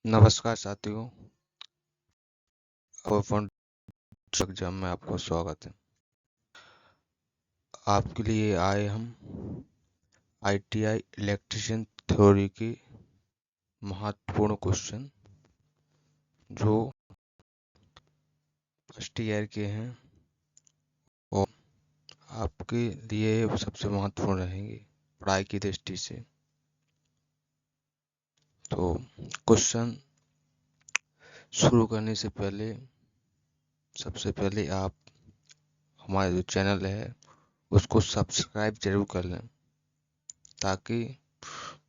नमस्कार साथियों, एग्जाम में आपको स्वागत है। आपके लिए आए हम आईटीआई इलेक्ट्रीशियन थ्योरी की महत्वपूर्ण क्वेश्चन जो फर्स्ट ईयर के हैं और आपके लिए सबसे महत्वपूर्ण रहेंगे पढ़ाई की दृष्टि से। तो क्वेश्चन शुरू करने से पहले सबसे पहले आप हमारे जो चैनल है उसको सब्सक्राइब जरूर कर लें, ताकि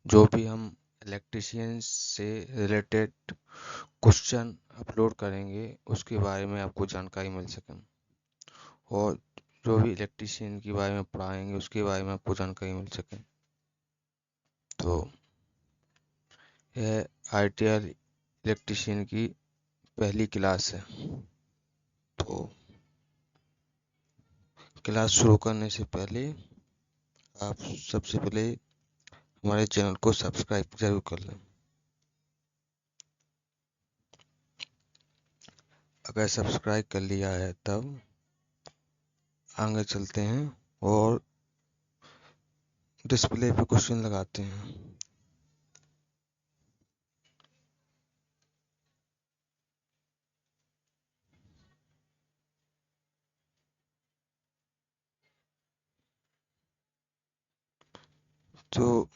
जो भी हम इलेक्ट्रीशियन से रिलेटेड क्वेश्चन अपलोड करेंगे उसके बारे में आपको जानकारी मिल सके, और जो भी इलेक्ट्रीशियन के बारे में पढ़ाएंगे उसके बारे में आपको जानकारी मिल सके। तो यह आईटीआई इलेक्ट्रीशियन की पहली क्लास है। तो क्लास शुरू करने से पहले आप सबसे पहले हमारे चैनल को सब्सक्राइब जरूर कर लें। अगर सब्सक्राइब कर लिया है तब आगे चलते हैं और डिस्प्ले पे क्वेश्चन लगाते हैं। तो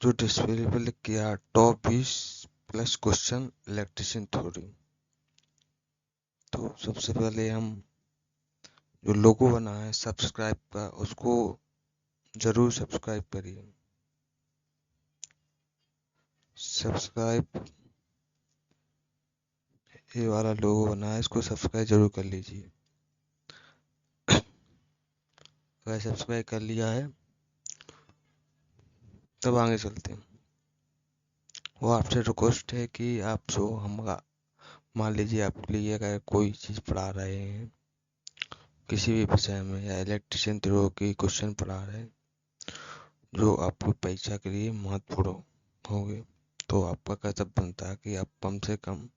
जो डिस्प्ले पे लिख किया top 20 plus question electrician theory. तो सबसे पहले हम जो लोगो बना है सब्सक्राइब का उसको जरूर सब्सक्राइब करिए। सब्सक्राइब ये वाला लोगो बना है, इसको सब्सक्राइब जरूर कर लीजिए। अगर सब्सक्राइब कर लिया है तब आगे चलते हैं। वो आपसे रिक्वेस्ट है कि आप जो हम मान लीजिए आपके लिए अगर कोई चीज़ पढ़ा रहे हैं किसी भी विषय में, या इलेक्ट्रीशियन थ्योरी की क्वेश्चन पढ़ा रहे हैं जो आपकी परीक्षा के लिए महत्वपूर्ण होंगे, तो आपका कर्तव्य बनता है कि आप कम से कम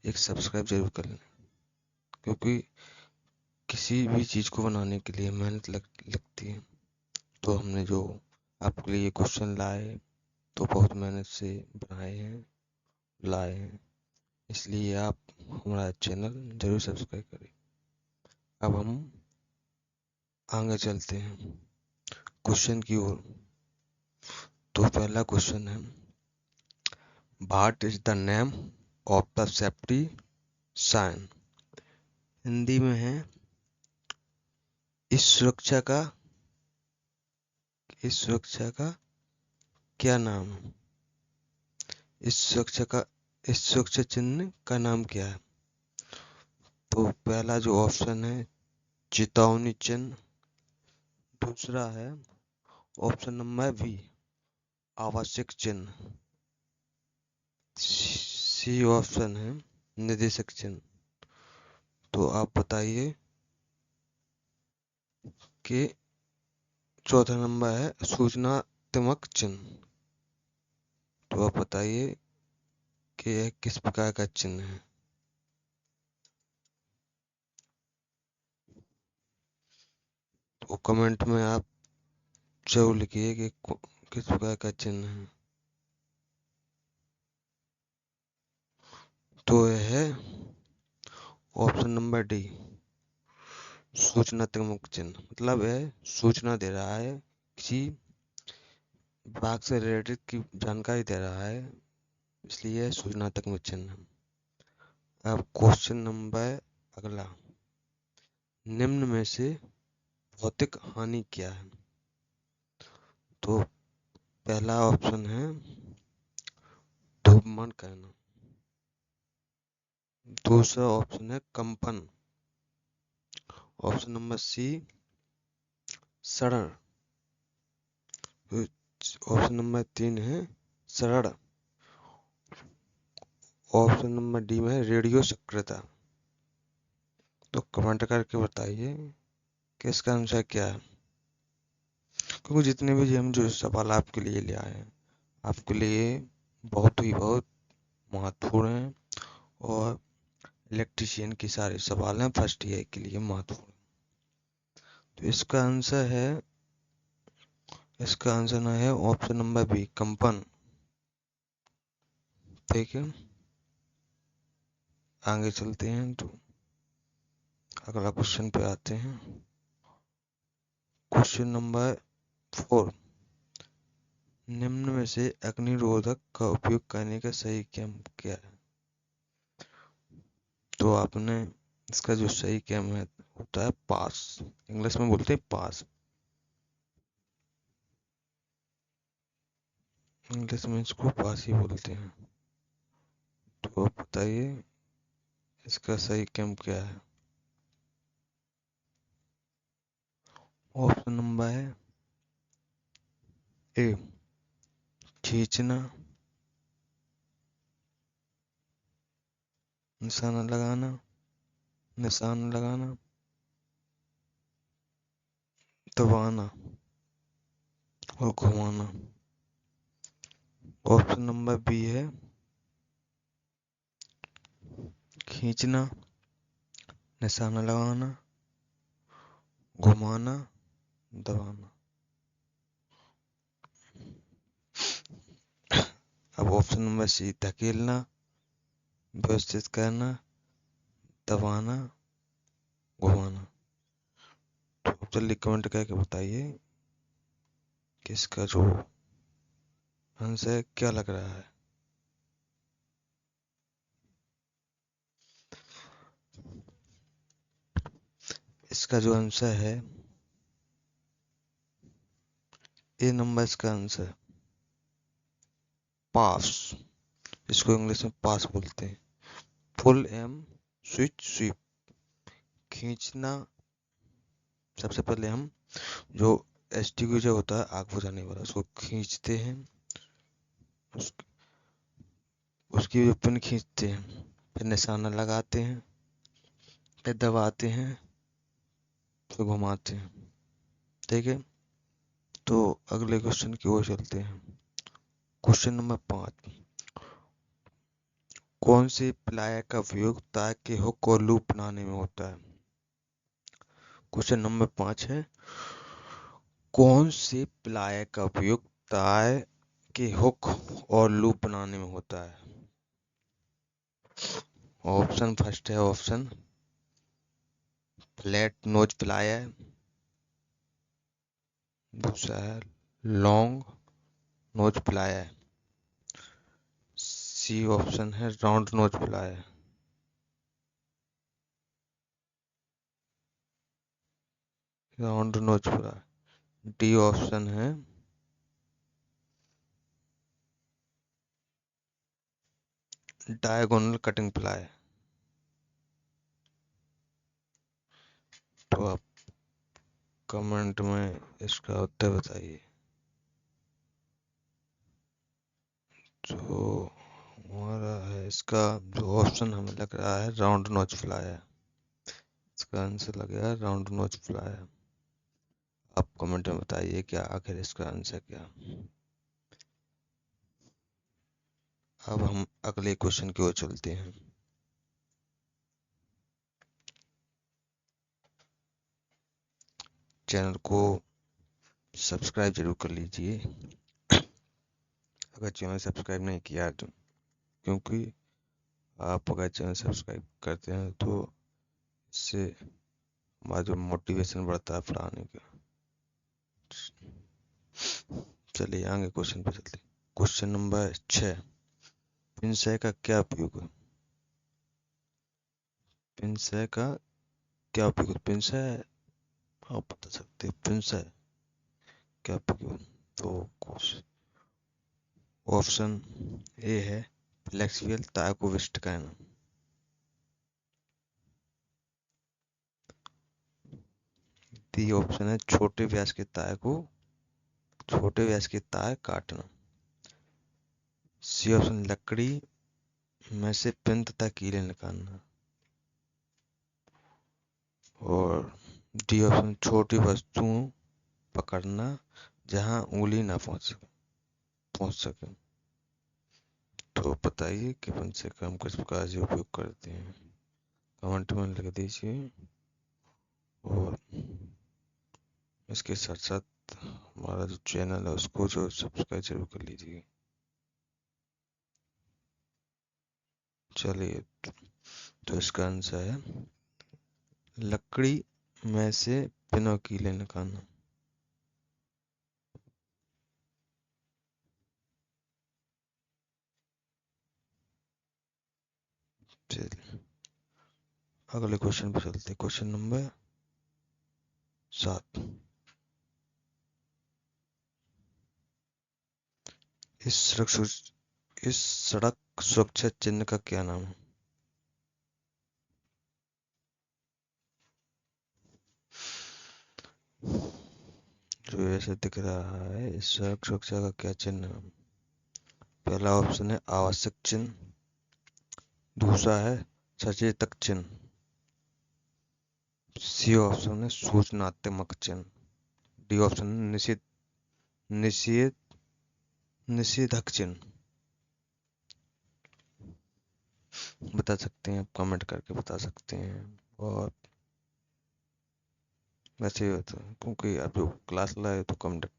एक सब्सक्राइब जरूर कर लें, क्योंकि किसी भी चीज़ को बनाने के लिए मेहनत लगती है। तो हमने जो आपके लिए क्वेश्चन लाए तो बहुत मेहनत से बनाए हैं, लाए हैं, इसलिए आप हमारा चैनल जरूर सब्सक्राइब करें। अब हम आगे चलते हैं क्वेश्चन की ओर। तो पहला क्वेश्चन है, what is the name of the safety sign. Hindi में है इस सुरक्षा का क्या नाम है। इस सुरक्षा चिन्ह का नाम क्या है। तो पहला जो ऑप्शन है चेतावनी चिन्ह, दूसरा है ऑप्शन नंबर बी आवश्यक चिन्ह, सी ऑप्शन है निर्देशक चिन्ह। तो आप बताइए कि चौथा नंबर है सूचनात्मक चिन्ह। तो आप बताइए कि यह किस प्रकार का चिन्ह है। तो कमेंट में आप जरूर लिखिए कि किस प्रकार का चिन्ह है। तो यह है ऑप्शन नंबर डी सूचनात्मक चिन्ह। मतलब यह सूचना दे रहा है, किसी विभाग से रिलेटेड की जानकारी दे रहा है, इसलिए सूचनात्मक चिन्ह। अब क्वेश्चन नंबर अगला, निम्न में से भौतिक हानि क्या है। तो पहला ऑप्शन है धूम्रपान करना, दूसरा ऑप्शन है कंपन, ऑप्शन नंबर सी सड़न, ऑप्शन नंबर 3 है सड़न, ऑप्शन नंबर डी में रेडियो सक्रियता। तो कमेंट करके बताइए कि इसका आंसर क्या है, क्योंकि जितने भी हम जो सवाल आपके लिए ले आए हैं आपके लिए बहुत ही बहुत महत्वपूर्ण हैं, और इलेक्ट्रीशियन के सारे सवाल हैं फर्स्ट ईयर के लिए महत्वपूर्ण। तो इसका आंसर ना है ऑप्शन नंबर बी, कंपन। ठीक है, आगे चलते हैं तो अगला क्वेश्चन पे आते हैं। क्वेश्चन नंबर 4, निम्न में से अग्निरोधक का उपयोग करने का सही क्रम क्या है? तो आपने इसका जो सही क्रम है होता है पास, इंग्लिश में बोलते हैं पास, इंग्लिश में इसको पास ही बोलते हैं। तो आप बताइए इसका सही क्रम क्या है? ऑप्शन नंबर है ए, खींचना, निशाना लगाना, निशान लगाना, दबाना और घुमाना। ऑप्शन नंबर बी है खींचना, निशाना लगाना, घुमाना, दबाना। अब ऑप्शन नंबर सी, धकेलना, व्यवस्थित करना, दबाना, घुमाना। तो जल्दी कमेंट करके बताइए कि इसका जो आंसर क्या लग रहा है। इसका जो आंसर है ए नंबर, इसका आंसर पास, इसको इंग्लिश में पास बोलते हैं। फुल एम स्विच स्वीप, खींचना। सबसे पहले हम जो एक्सटिंग्विशर होता है आग बुझाने वाला, उसको खींचते हैं, उसकी भी पिन खींचते हैं, फिर निशाना लगाते हैं, फिर दबाते हैं, फिर घुमाते हैं। ठीक है, तो अगले क्वेश्चन की ओर चलते हैं। क्वेश्चन नंबर 5, कौन से प्लायर का उपयोग तार के हुक और लूप बनाने में होता है? क्वेश्चन नंबर 5 है, कौन से प्लायर का उपयोग तार के हुक और लूप बनाने में होता है? ऑप्शन फर्स्ट है ऑप्शन फ्लैट नोज प्लायर, दूसरा है long nose plier, C option है round nose plier, round nose plier, D option है डायगोनल कटिंग प्लायर। तो आप कमेंट में इसका उत्तर बताइए। तो हमारा है इसका जो ऑप्शन हमें लग रहा है राउंड नोज प्लायर, इसका आंसर लग गया राउंड नोज प्लायर। आप कमेंट में बताइए क्या आखिर इसका आंसर क्या। अब हम अगले क्वेश्चन की ओर चलते हैं। चैनल को सब्सक्राइब जरूर कर लीजिए अगर चैनल सब्सक्राइब नहीं किया तो, क्योंकि आप अगर चैनल सब्सक्राइब करते हैं तो इससे हमारा जो मोटिवेशन बढ़ता है पढ़ाने का। चलिए आगे क्वेश्चन पे चलते हैं। क्वेश्चन नंबर 6, पिंसै का क्या उपयोग है? पिंसै का क्या उपयोग है? पिंसै आप बता सकते हैं पिंसै क्या उपयोग? तो ऑप्शन ए है फ्लेक्सिबल तार को विष्ट करना, डी ऑप्शन है छोटे व्यास के तार काटना, सी ऑप्शन लकड़ी में से पिन तथा कीले निकालना, और डी ऑप्शन छोटी वस्तुओं पकड़ना जहां उंगली ना पहुंच सके। तो बताइए कि कम से कम किस प्रकार से उपयोग करते हैं, कमेंट में लिख दीजिए। और इसके साथ साथ हमारा जो चैनल है उसको जो सब्सक्राइब जरूर कर लीजिए। चलिए, तो इसका आंसर है लकड़ी में से बिना कीले निकालना। चलिए अगले क्वेश्चन पे चलते हैं। Question number 7। इस सड़क सुरक्षा चिन्ह का क्या नाम है? जो ऐसे दिख रहा है, इस सड़क सुरक्षा का क्या चिन्ह है? पहला ऑप्शन है आवश्यक चिन्ह, दूसरा है सचेतक चिन्ह, सी ऑप्शन है सूचनात्मक चिन्ह, डी ऑप्शन है निषेध निषेधक चिन्ह। बता सकते हैं, आप कमेंट करके बता सकते हैं। और वैसे ही होता है, क्योंकि आप जो क्लास लाए तो कमेंट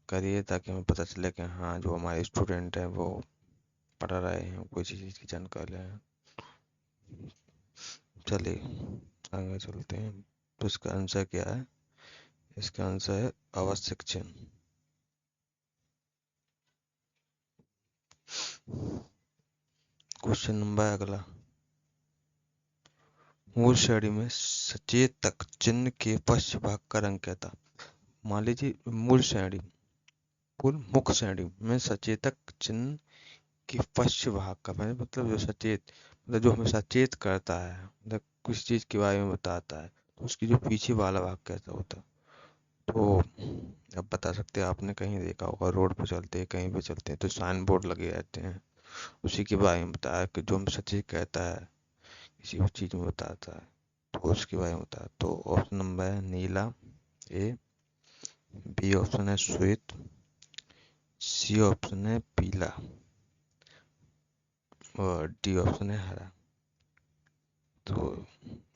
करिए ताकि हमें पता चले कि हाँ जो हमारे स्टूडेंट हैं वो पढ़ रहे हैं, कोई चीज़ की जानकारी है। चलिए आगे चलते हैं। तो इसका आंसर क्या है? इसका आंसर है आवश्यक चिन्ह। क्वेश्चन नंबर अगला, मूल श्रेणी में सचेतक चिन्ह के पश्च भाग का रंग क्या था? मान लीजिए मूल श्रेणी, मूल मुख्य श्रेणी में सचेतक चिन्ह के पश्च भाग का मतलब जो सचेत, मतलब जो हमें सचेत करता है, मतलब किसी चीज के बारे में बताता है, तो उसकी जो पीछे वाला भाग कैसा होता है? तो अब बता सकते हैं, आपने कहीं देखा होगा रोड पे चलते हैं, कहीं पे चलते हैं तो साइन बोर्ड लगे रहते हैं, उसी के बारे में बताया कि जो हमें सचेत कहता है, किसी भी चीज में बताता है, तो उसके बारे में बताया। तो ऑप्शन नंबर है नीला ए, बी ऑप्शन है श्वेत, सी ऑप्शन है पीला, और डी ऑप्शन है हरा। तो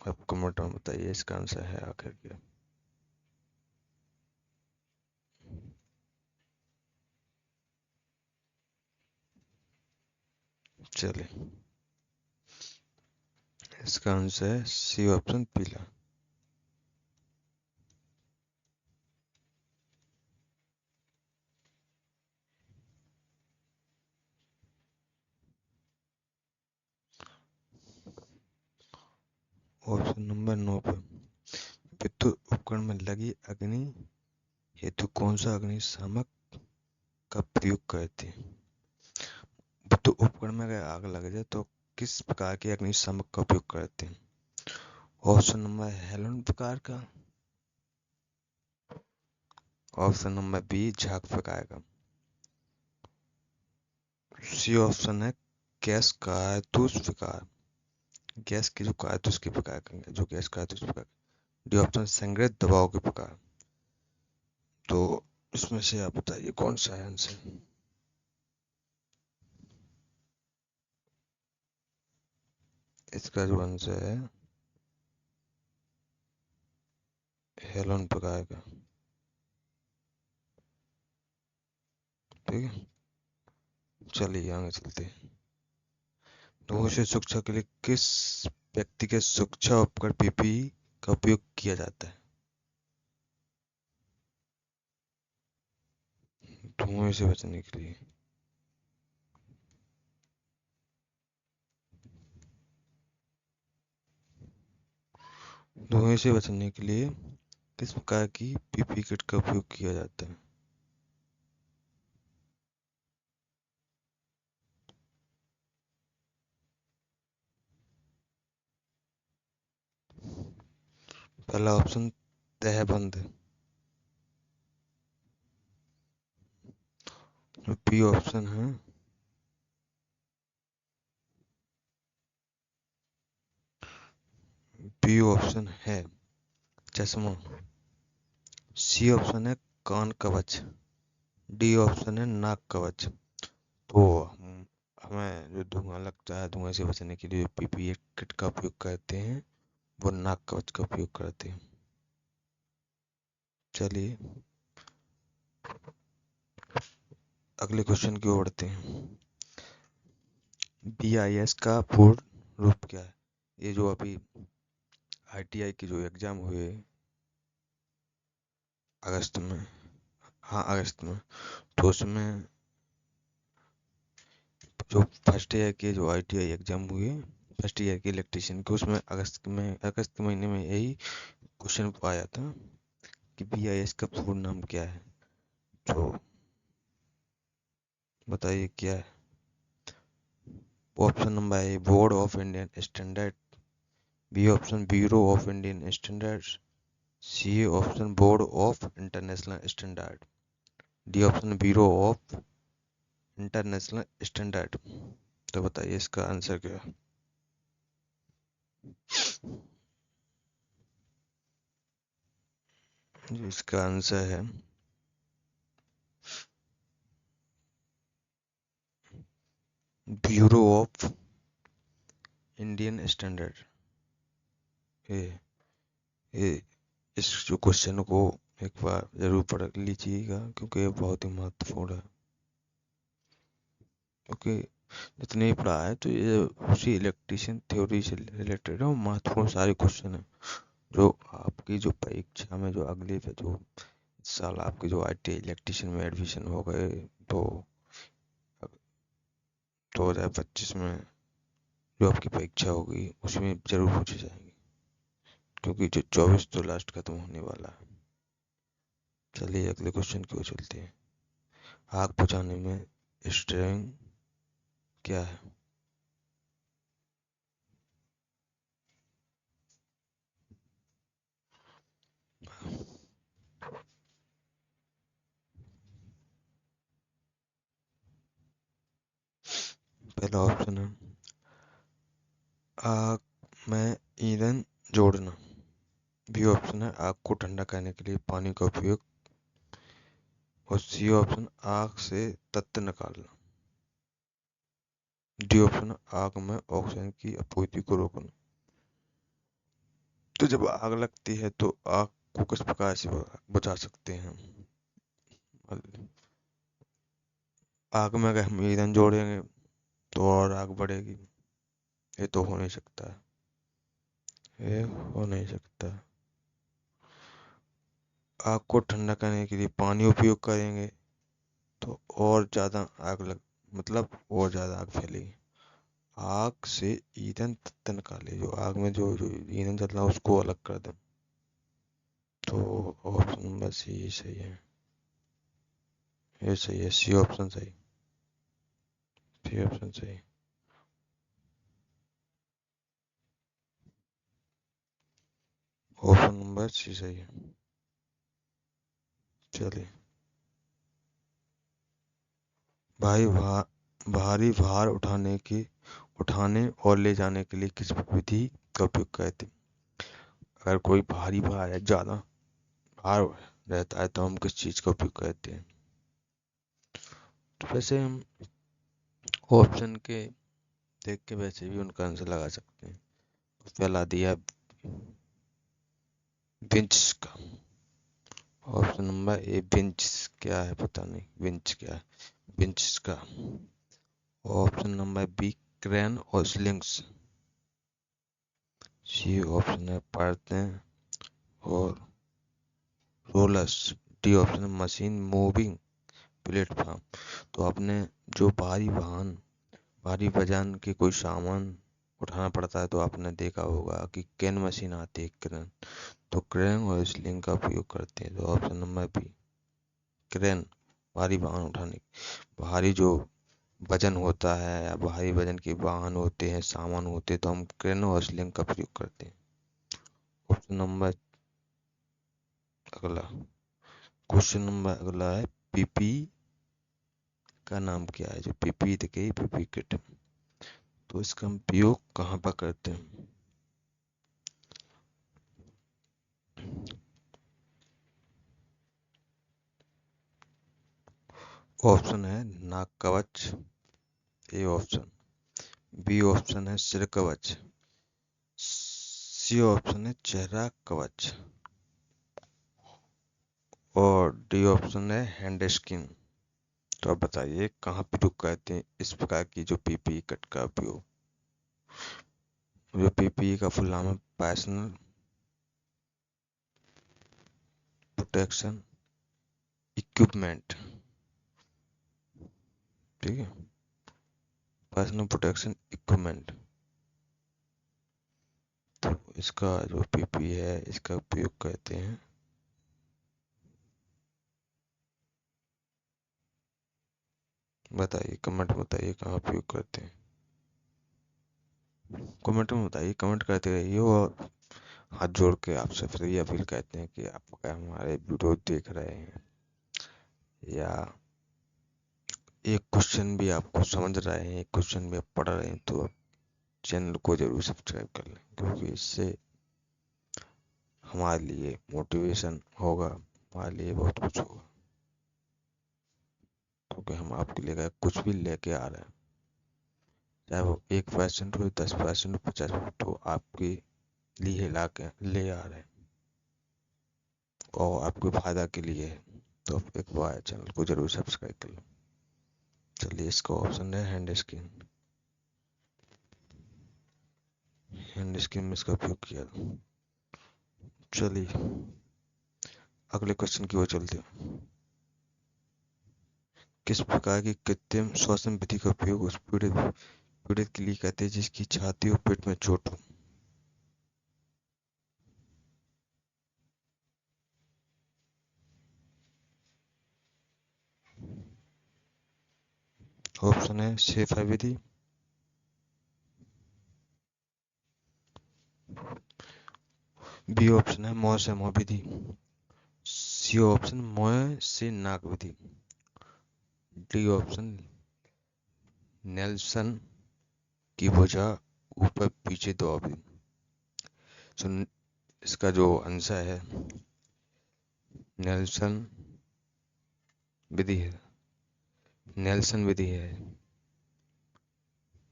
आप कमेंट में बताइए इसका आंसर है आखिर क्या? चलिए इसका आंसर है सी ऑप्शन पीला। ऑप्शन नंबर 9 पे, विद्युत उपकरण में लगी अग्नि हेतु कौन सा अग्निशामक का प्रयोग करते हैं? विद्युत उपकरण में अगर आग लग जाए तो किस प्रकार के अग्निशामक का उपयोग करते हैं? ऑप्शन नंबर हेलोन प्रकार का, ऑप्शन नंबर बी झाग प्रकार का, सी ऑप्शन है गैस कारतूस प्रकार, गैस की जो कारतूस के प्रकार का, जो गैस कारतूस प्रकार, डी ऑप्शन संग्रहित दबाव के प्रकार। तो इसमें से आप बताइए कौन सा है आंसर? इसका जो आंसर है हेलोन प्रकार का। ठीक है, चलिए आगे चलते हैं। धुएं से सुरक्षा के लिए किस व्यक्तिगत सुरक्षा उपकरण पीपीई का उपयोग किया जाता है? धुएं से बचने के लिए, धुएं से बचने के लिए किस प्रकार की पीपीई किट का उपयोग किया जाता है? पहला ऑप्शन तहबंद, बी ऑप्शन है बी ऑप्शन है चश्मा, सी ऑप्शन है कान कवच। डी ऑप्शन है नाक कवच। तो हमें जो धुआं लगता है, धुएं से बचने के लिए पीपीई किट का उपयोग करते हैं, वो नाक कवच का उपयोग करते हैं। चलिए अगले क्वेश्चन की ओर बढ़ते हैं। BIS का पूर्ण रूप क्या है? ये जो अभी ITI के जो एग्जाम हुए अगस्त में, हाँ अगस्त में, तो उसमें जो फर्स्ट ईयर के जो ITI एग्जाम हुए फर्स्ट ईयर के इलेक्ट्रीशियन के, उसमें अगस्त के महीने में यही क्वेश्चन आया था कि BIS का पूर्ण नाम क्या है। तो बताइए क्या है? Option number A board of Indian standard, B option bureau of Indian standards, C option board of international standard, D option bureau of international standard. तो बताइए इसका आंसर क्या है? इसका आंसर है ब्यूरो ऑफ इंडियन स्टैंडर्ड। ये इस जो क्वेश्चन को एक बार जरूर पढ़ लीजिएगा, क्योंकि ये बहुत ही महत्वपूर्ण है। क्योंकि जितने ही पढ़ा है तो ये उसी इलेक्ट्रिशियन थ्योरी से रिलेटेड है, महत्वपूर्ण सारे क्वेश्चन है जो आपकी जो परीक्षा में जो अगले जो साल आपके जो ITI इलेक्ट्रिशियन में एडमिशन हो गए, तो 2025 में जो आपकी परीक्षा होगी उसमें जरूर पूछे जाएंगे, क्योंकि जो 24 तो लास्ट खत्म होने वाला है। चलिए अगले क्वेश्चन की ओर चलते हैं। आग बुझाने में स्टीयरिंग क्या है? पहला ऑप्शन है आग में ईंधन जोड़ना, बी ऑप्शन है आग को ठंडा करने के लिए पानी का उपयोग, और सी ऑप्शन आग से तत्व निकालना, डी ऑप्शन आग में ऑक्सीजन की आपूर्ति को रोकना। तो जब आग लगती है तो आग को किस प्रकार से बुझा सकते हैं? आग में अगर हम ईंधन जोड़ेंगे तो और आग बढ़ेगी, ये तो हो नहीं सकता है, ये हो नहीं सकता। आग को ठंडा करने के लिए पानी उपयोग करेंगे तो और ज़्यादा आग लग, मतलब और ज़्यादा आग फैलेगी। आग से ईंधन तत्व निकाले, जो आग में जो जो ईंधन जल रहा है उसको अलग कर दें। तो ऑप्शन नंबर सी सही है, ये सही है, सी ऑप्शन सही, सी ऑप्शन सही। ऑप्शन नंबर सी सही है। चलिए भारी भार उठाने और ले जाने के लिए किस विधि का उपयोग करते हैं? अगर कोई भारी भार है, ज़्यादा भार रहता है, तो हम किस चीज़ का उपयोग करते हैं? तो वैसे हम ऑप्शन के देख के वैसे भी उनका आंसर लगा सकते हैं। पहला दिया बेंच का, ऑप्शन नंबर ए बेंच क्या है पता नहीं, बेंच क्या है, बेंच का। ऑप्शन नंबर बी क्रेन और स्लिंग्स, सी ऑप्शन है परतें और rollers, D option machine moving platform. तो आपने जो भारी वजन के कोई सामान उठाना पड़ता है तो आपने देखा होगा कि क्रेन मशीन आती है, क्रेन, तो क्रेन और स्लिंग का उपयोग करते हैं। तो ऑप्शन नंबर बी क्रेन, भारी वाहन उठाने, भारी जो वजन होता है या भारी वजन के वाहन होते हैं, सामान होते हैं, तो हम क्रेन और स्लिंग का प्रयोग करते हैं। ऑप्शन नंबर अगला क्वेश्चन नंबर अगला है पीपी का नाम क्या है? जो पीपी दिखे पीपी किट, तो इसका हम प्रयोग कहाँ पर करते हैं? ऑप्शन है नाक कवच, ए ऑप्शन। बी ऑप्शन है सिर कवच। सी ऑप्शन है चेहरा कवच। और डी ऑप्शन है हैंड स्किन। तो आप बताइए कहाँ प्रयोग करते हैं इस प्रकार की जो पीपीई किट का उपयोग। जो पीपीई का फुल नाम है पर्सनल प्रोटेक्शन इक्विपमेंट। ठीक है, पर्सनल प्रोटेक्शन इक्विपमेंट। तो इसका जो पीपीई है इसका उपयोग करते हैं बताइए, कमेंट में बताइए कहाँ उपयोग करते हैं। कमेंट में बताइए, कमेंट करते रहिए। और हाथ जोड़ के आपसे फिर ये अपील करते हैं कि आप अगर हमारे वीडियो देख रहे हैं या एक क्वेश्चन भी आपको समझ रहे हैं, एक क्वेश्चन भी आप पढ़ रहे हैं, तो चैनल को जरूर सब्सक्राइब कर लें, क्योंकि इससे हमारे लिए मोटिवेशन होगा, हमारे लिए बहुत कुछ होगा। क्योंकि हम आपके लिए कुछ भी लेके आ रहे हैं, चाहे वो 1% हो, 10% हो, 50% हो, आपके लिए ला के ले आ रहे हैं और आपके फायदा के लिए है। तो आप एक बार चैनल को जरूर सब्सक्राइब कर लो। चलिए, इसका ऑप्शन है हैंड स्किन। हैंड स्किन में इसका उपयोग किया। चलिए अगले क्वेश्चन की ओर चलते हैं। किस प्रकार की कृत्रिम श्वसन विधि का उपयोग उस पीड़ित के लिए कहते हैं जिसकी छाती और पेट में चोट हो। ऑप्शन है शेफा विधि, बी ऑप्शन है मुंह से मुंह विधि, सी ऑप्शन मुंह से नाक विधि, डी ऑप्शन नेल्सन की भुजा ऊपर पीछे दो विधि। तो इसका जो आंसर है नेल्सन विधि है। नेल्सन विधि है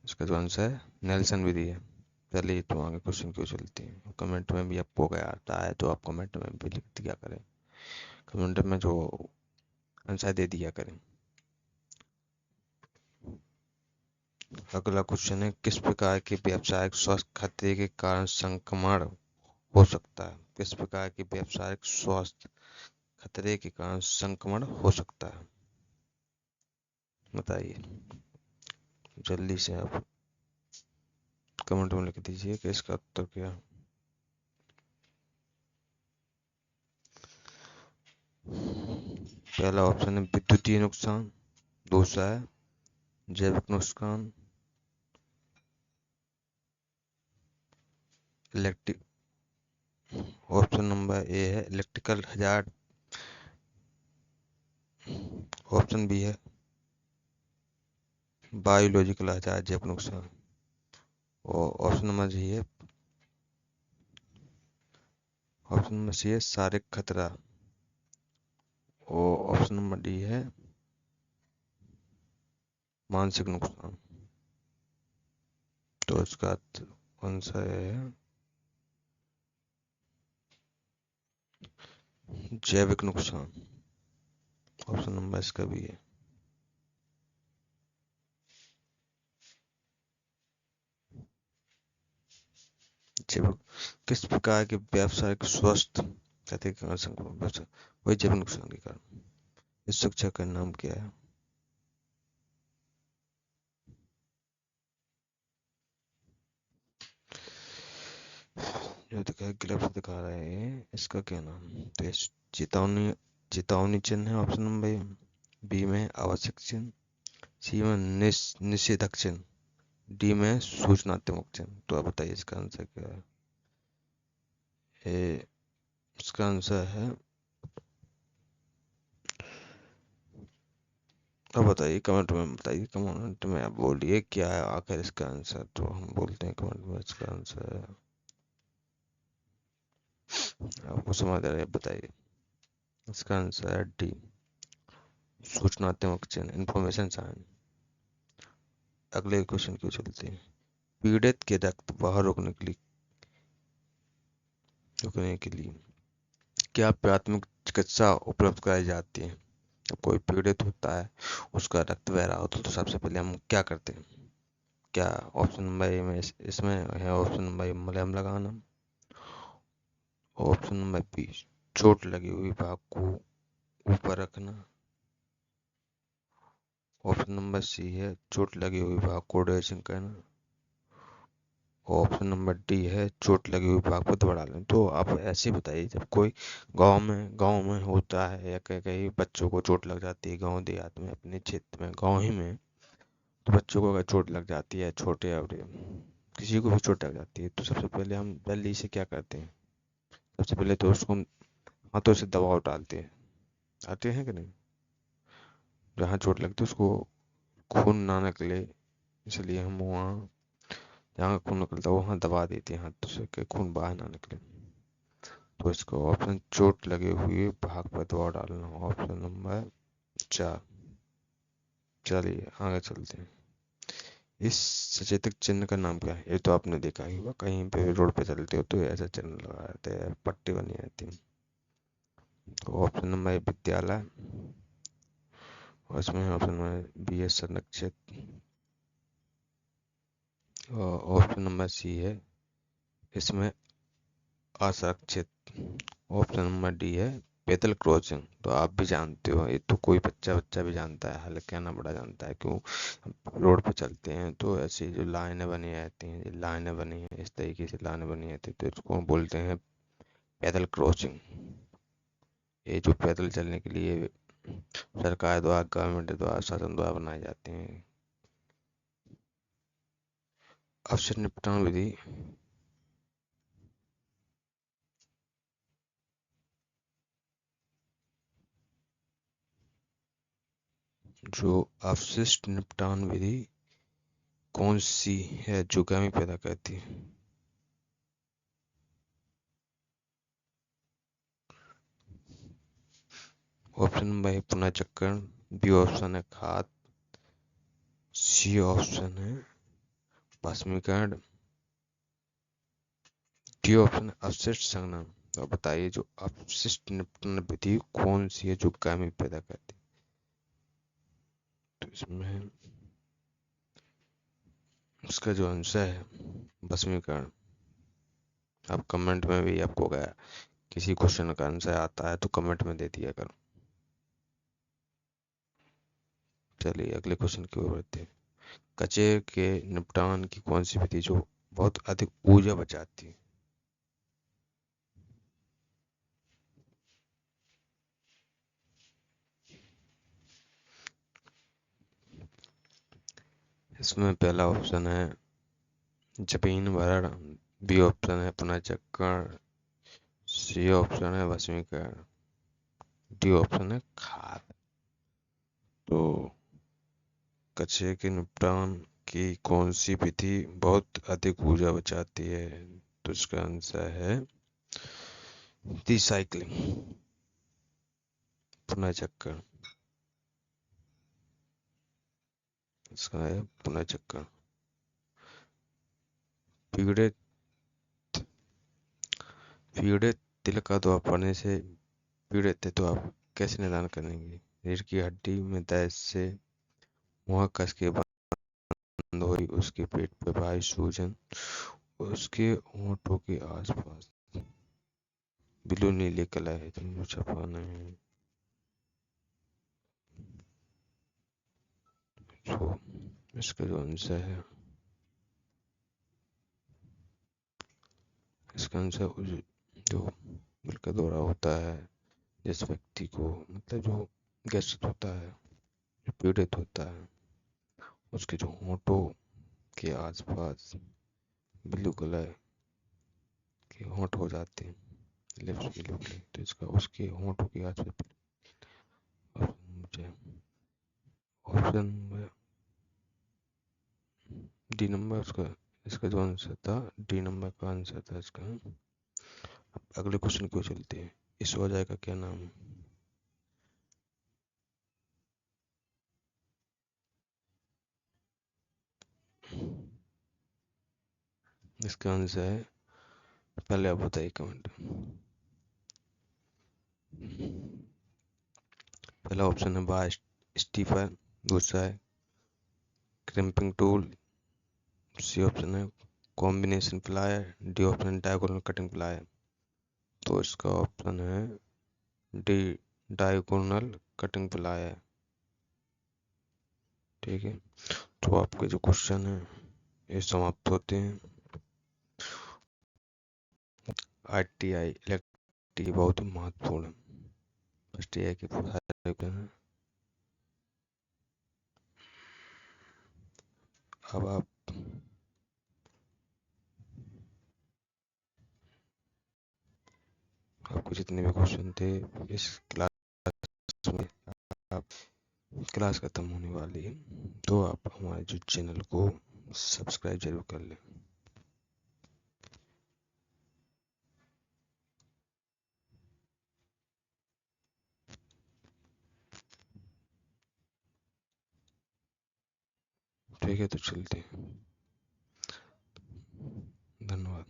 इसका जो आंसर है, नेल्सन विधि है। चलिए तो आगे क्वेश्चन क्यों चलते हैं। कमेंट में भी आपको अगर आता है तो आप कमेंट में भी लिख दिया करें, कमेंट में जो आंसर दे दिया करें। अगला क्वेश्चन है किस प्रकार के व्यावसायिक स्वास्थ्य खतरे के कारण संक्रमण हो सकता है। किस प्रकार के व्यावसायिक स्वास्थ्य खतरे के कारण संक्रमण हो सकता है, बताइए जल्दी से आप कमेंट में लिख दीजिए कि इसका उत्तर क्या है। पहला ऑप्शन है विद्युतीय नुकसान, दूसरा है जैविक नुकसान, इलेक्ट्रिक, ऑप्शन नंबर ए है इलेक्ट्रिकल हजार्ड, ऑप्शन बी है बायोलॉजिकल हजार्ड जैविक नुकसान, और ऑप्शन नंबर जी है, ऑप्शन नंबर सी है शारीरिक खतरा, और ऑप्शन नंबर डी है मानसिक नुकसान। तो इसका आंसर है जैविक नुकसान, ऑप्शन नंबर इसका भी है। जैविक किस प्रकार के व्यावसायिक स्वास्थ्य क्षति के कारण संक्रमण वही जैविक नुकसान के कारण। इस शिक्षा का नाम क्या है। जो ग्लव्स दिखा रहे हैं इसका क्या नाम। तो चेतावनी, चेतावनी चिन्ह है ऑप्शन नंबर बी में आवश्यक चिन्ह, सी में निषेधक चिन्ह, डी में सूचनात्मक चिन्ह। तो आप बताइए इसका आंसर क्या है। इसका आंसर है, अब बताइए कमेंट में बताइए, कमेंट में आप बोलिए क्या है आखिर इसका आंसर। तो हम बोलते हैं कमेंट में इसका आंसर है, आपको समझ आ रहा है, बताइए इसका आंसर है डी सूचनात्मक चयन, इंफॉर्मेशन साइंस। अगले क्वेश्चन क्यों चलते हैं। पीड़ित के रक्त बाहर रोकने के लिए क्या प्राथमिक चिकित्सा उपलब्ध कराई जाती है। जब कोई पीड़ित होता है, उसका रक्त बह रहा होता है, तो सबसे पहले हम क्या करते हैं। क्या ऑप्शन नंबर ए में इसमें है ऑप्शन नंबर ए मलहम लगाना, ऑप्शन नंबर बी चोट लगी हुई भाग को ऊपर रखना, ऑप्शन नंबर सी है चोट लगी हुई भाग को ड्रेसिंग करना, ऑप्शन नंबर डी है चोट लगी हुई भाग को दबा लें। तो आप ऐसे बताइए, जब कोई गांव में होता है या कहीं कहीं बच्चों को चोट लग जाती है, गांव देहात में, अपने क्षेत्र में, गांव ही में, तो बच्चों को अगर चोट लग जाती है, छोटे और किसी को भी चोट लग जाती है, तो सबसे पहले हम जल्दी से क्या करते हैं। सबसे पहले तो उसको हम हाथों से दबाव डालते हैं, आते हैं कि नहीं। जहाँ चोट लगती है उसको खून ना निकले, इसलिए हम वहाँ जहाँ खून निकलता है वहाँ दबा देते हैं हाथों से कि खून बाहर ना निकले। तो इसका ऑप्शन चोट लगे हुए भाग पर दबाव डालना, ऑप्शन नंबर 4। चलिए आगे चलते हैं। इस सचेतक चिन्ह का नाम क्या है। ये तो आपने देखा ही होगा, कहीं पे रोड पे चलते हो तो ऐसा चिन्ह लगा रहता है, पट्टी बनी रहती है। तो ऑप्शन नंबर विद्यालय, और इसमें ऑप्शन नंबर बी है संरक्षित, और ऑप्शन नंबर सी है इसमें असुरक्षित, ऑप्शन नंबर डी है पैदल क्रॉसिंग। तो आप भी जानते हो, ये तो कोई बच्चा बच्चा भी जानता है, हल्के ना बड़ा जानता है। क्यों, रोड पे चलते हैं तो ऐसी जो लाइनें बनी रहती हैं, ये लाइनें बनी हैं, इस तरीके से लाइनें बनी रहती है, तो इसको बोलते हैं पैदल क्रॉसिंग। ये जो पैदल चलने के लिए सरकार द्वारा, गवर्नमेंट द्वारा, शासन द्वारा बनाए जाते हैं। अवसर निपटान विधि, जो अपशिष्ट निपटान विधि कौन सी है जो गर्मी पैदा करती है। ऑप्शन नंबर है पुनर्चक्रण, बी ऑप्शन है खाद, सी ऑप्शन है भस्मीकरण, डी ऑप्शन है अपशिष्ट संग्रहण। तो बताइए जो अपशिष्ट निपटान विधि कौन सी है जो गर्मी पैदा करती है। तो इसमें इसका जो आंसर है भस्मीकरण। आप कमेंट में भी, आपको अगर किसी क्वेश्चन का आंसर आता है तो कमेंट में दे दिया करो। चलिए अगले क्वेश्चन की ओर बढ़ते हैं। कचरे के निपटान की कौन सी विधि जो बहुत अधिक ऊर्जा बचाती है। इसमें पहला ऑप्शन है जमीन भरण, बी ऑप्शन है पुनर्चक्रण, सी ऑप्शन है वशीकरण, डी ऑप्शन है खाद। तो कचरे के निपटान की कौन सी विधि बहुत अधिक ऊर्जा बचाती है। तो इसका आंसर है रिसाइकलिंग, पुनर्चक्रण। इसका है पुनर्चक्रण। पीड़ित पीड़ित तिल का दवा पड़ने से पीड़ित है तो आप कैसे निदान करेंगे। रीढ़ की हड्डी में दर्द से, मुँह कस के बंद हो रही, उसके पेट पे भारी सूजन, उसके होंठों के आसपास ब्लू नीले कलर है जो छपाना है। तो इसका जो आंसर है, इसका आंसर जो दिल का दौरा होता है जिस व्यक्ति को, मतलब जो ग्रसित होता है, जो पीड़ित होता है, उसके जो होंठों के आसपास ब्लू कलर के होंठ हो जाते हैं, लिप्स ब्लू के, तो इसका उसके होंठों के आसपास मुझे ऑप्शन डी नंबर उसका, इसका जो आंसर था डी नंबर का आंसर था इसका। अगले क्वेश्चन को चलते हैं। इस वजह का क्या नाम है। इसका आंसर है, पहले आप बताइए कमेंट। पहला ऑप्शन है बार स्टीफर, दूसरा है क्रिम्पिंग टूल, सी ऑप्शन है combination plier, D option diagonal cutting plier. तो इसका ऑप्शन है डी, डायगोनल कटिंग प्लायर। ठीक है, तो आपके जो क्वेश्चन है ये समाप्त होते हैं। ITI इलेक्ट्रिक बहुत महत्वपूर्ण है, फर्स्ट ईयर के हैं। अब आपको जितने भी क्वेश्चन थे इस क्लास में, आप क्लास खत्म होने वाली है तो आप हमारे जो चैनल को सब्सक्राइब जरूर कर लें। ठीक है, तो चलते हैं। धन्यवाद।